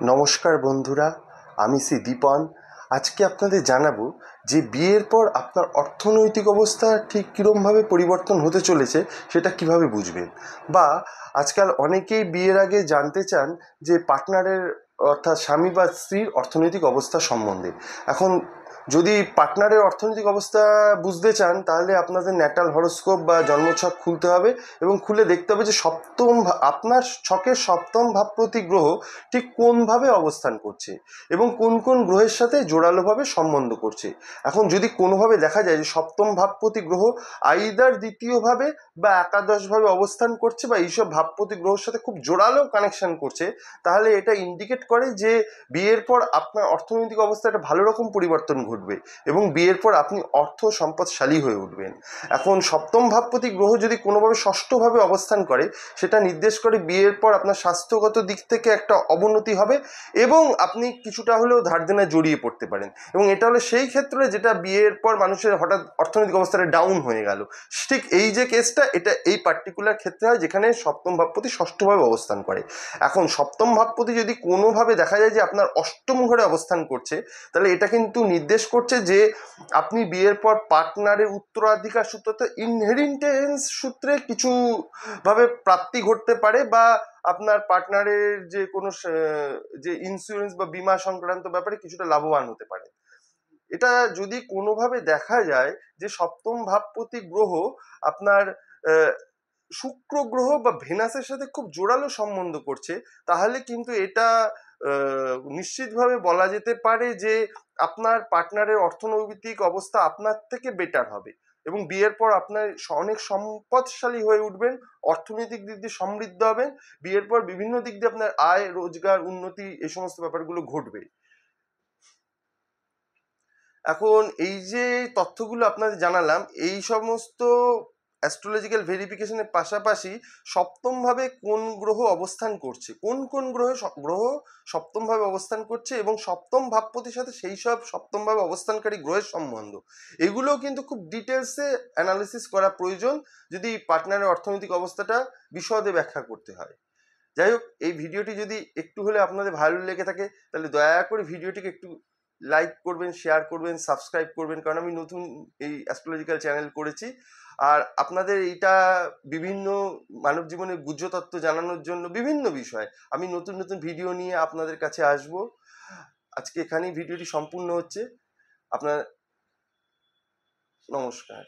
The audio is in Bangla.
নমস্কার বন্ধুরা, আমি শ্রী দীপন। আজকে আপনাদের জানাবো যে বিয়ের পর আপনার অর্থনৈতিক অবস্থা ঠিক কীরকমভাবে পরিবর্তন হতে চলেছে সেটা কিভাবে বুঝবেন। বা আজকাল অনেকেই বিয়ের আগে জানতে চান যে পার্টনারের অর্থাৎ স্বামী বা স্ত্রীর অর্থনৈতিক অবস্থা সম্বন্ধে। এখন যদি পার্টনারের অর্থনৈতিক অবস্থা বুঝতে চান তাহলে আপনাদের ন্যাটাল হরোস্কোপ বা জন্মছক খুলতে হবে এবং খুলে দেখতে হবে যে আপনার ছকের সপ্তম ভাবপ্রতি গ্রহ ঠিক কোনভাবে অবস্থান করছে এবং কোন কোন গ্রহের সাথে জোরালোভাবে সম্বন্ধ করছে। এখন যদি কোনোভাবে দেখা যায় যে সপ্তম ভাবপতি গ্রহ আইদার দ্বিতীয়ভাবে বা একাদশভাবে অবস্থান করছে বা এইসব ভাবপতি গ্রহের সাথে খুব জোরালো কানেকশন করছে, তাহলে এটা ইন্ডিকেট করে যে বিয়ের পর আপনার অর্থনৈতিক অবস্থা একটা ভালো রকম পরিবর্তন ঘটবে এবং বিয়ের পর আপনি অর্থ সম্পদশালী হয়ে উঠবেন। এখন সপ্তম ভাবপতি গ্রহ যদি কোনোভাবে ষষ্ঠভাবে অবস্থান করে, সেটা নির্দেশ করে বিয়ের পর আপনার স্বাস্থ্যগত দিক থেকে একটা অবনতি হবে এবং আপনি কিছুটা হলেও ধার দেনায় জড়িয়ে পড়তে পারেন। এবং এটা হলো সেই ক্ষেত্রে যেটা বিয়ের পর মানুষের হঠাৎ অর্থনৈতিক অবস্থাটা ডাউন হয়ে গেল। ঠিক এই যে কেসটা, এটা এই পার্টিকুলার ক্ষেত্রে হয় যেখানে সপ্তম ভাবপতি ষষ্ঠভাবে অবস্থান করে। এখন সপ্তম ভাবপতি যদি কোনোভাবে দেখা যায় যে আপনার অষ্টম ঘরে অবস্থান করছে, তাহলে এটা কিন্তু নির্দেশ করছে যে আপনি বিয়ের পর পার্টনারের উত্তরাধিকার সূত্রে ইনহেরিটেন্স সূত্রে কিছু ভাবে প্রাপ্তি ঘটতে পারে বা আপনার পার্টনারের যে কোনো যে ইন্স্যুরেন্স বা বীমা সংক্রান্ত ব্যাপারে কিছুটা লাভবান হতে পারে। এটা যদি কোনোভাবে দেখা যায় যে সপ্তম ভাবপতি গ্রহ আপনার শুক্র গ্রহ বা ভেনাসের সাথে খুব জোরালো সম্বন্ধ করছে, তাহলে কিন্তু এটা নিশ্চিতভাবে বলা যেতে পারে যে আপনার পার্টনারের অর্থনৈতিক অবস্থা আপনার থেকে বেটার হবে এবং বিয়ের পর আপনার অনেক সম্পদশালী হয়ে উঠবেন, অর্থনৈতিক দিক দিয়ে সমৃদ্ধ হবেন। বিয়ের পর বিভিন্ন দিক দিয়ে আপনার আয় রোজগার উন্নতি এই সমস্ত ব্যাপারগুলো ঘটবে। এখন এই যে তথ্যগুলো আপনাদের জানালাম, এই সমস্ত অ্যাস্ট্রোলজিক্যাল ভেরিফিকেশনের পাশাপাশি সপ্তমভাবে কোন গ্রহ অবস্থান করছে, কোন কোন গ্রহ সপ্তমভাবে অবস্থান করছে এবং সপ্তম ভাবপতির সাথে সেই সব সপ্তমভাবে অবস্থানকারী গ্রহের সম্বন্ধ, এগুলোও কিন্তু খুব ডিটেলসে অ্যানালিসিস করা প্রয়োজন যদি পার্টনারের অর্থনৈতিক অবস্থাটা বিশদে ব্যাখ্যা করতে হয়। যাই হোক, এই ভিডিওটি যদি একটু হলে আপনাদের ভালো লেগে থাকে তাহলে দয়া করে ভিডিওটিকে একটু লাইক করবেন, শেয়ার করবেন, সাবস্ক্রাইব করবেন, কারণ আমি নতুন এই অ্যাস্ট্রোলজিক্যাল চ্যানেল করেছি। আর আপনাদের এইটা বিভিন্ন মানব জীবনের গুহ্যতত্ত্ব জানানোর জন্য বিভিন্ন বিষয় আমি নতুন নতুন ভিডিও নিয়ে আপনাদের কাছে আসব। আজকে এখানেই ভিডিওটি সম্পূর্ণ হচ্ছে। আপনার নমস্কার।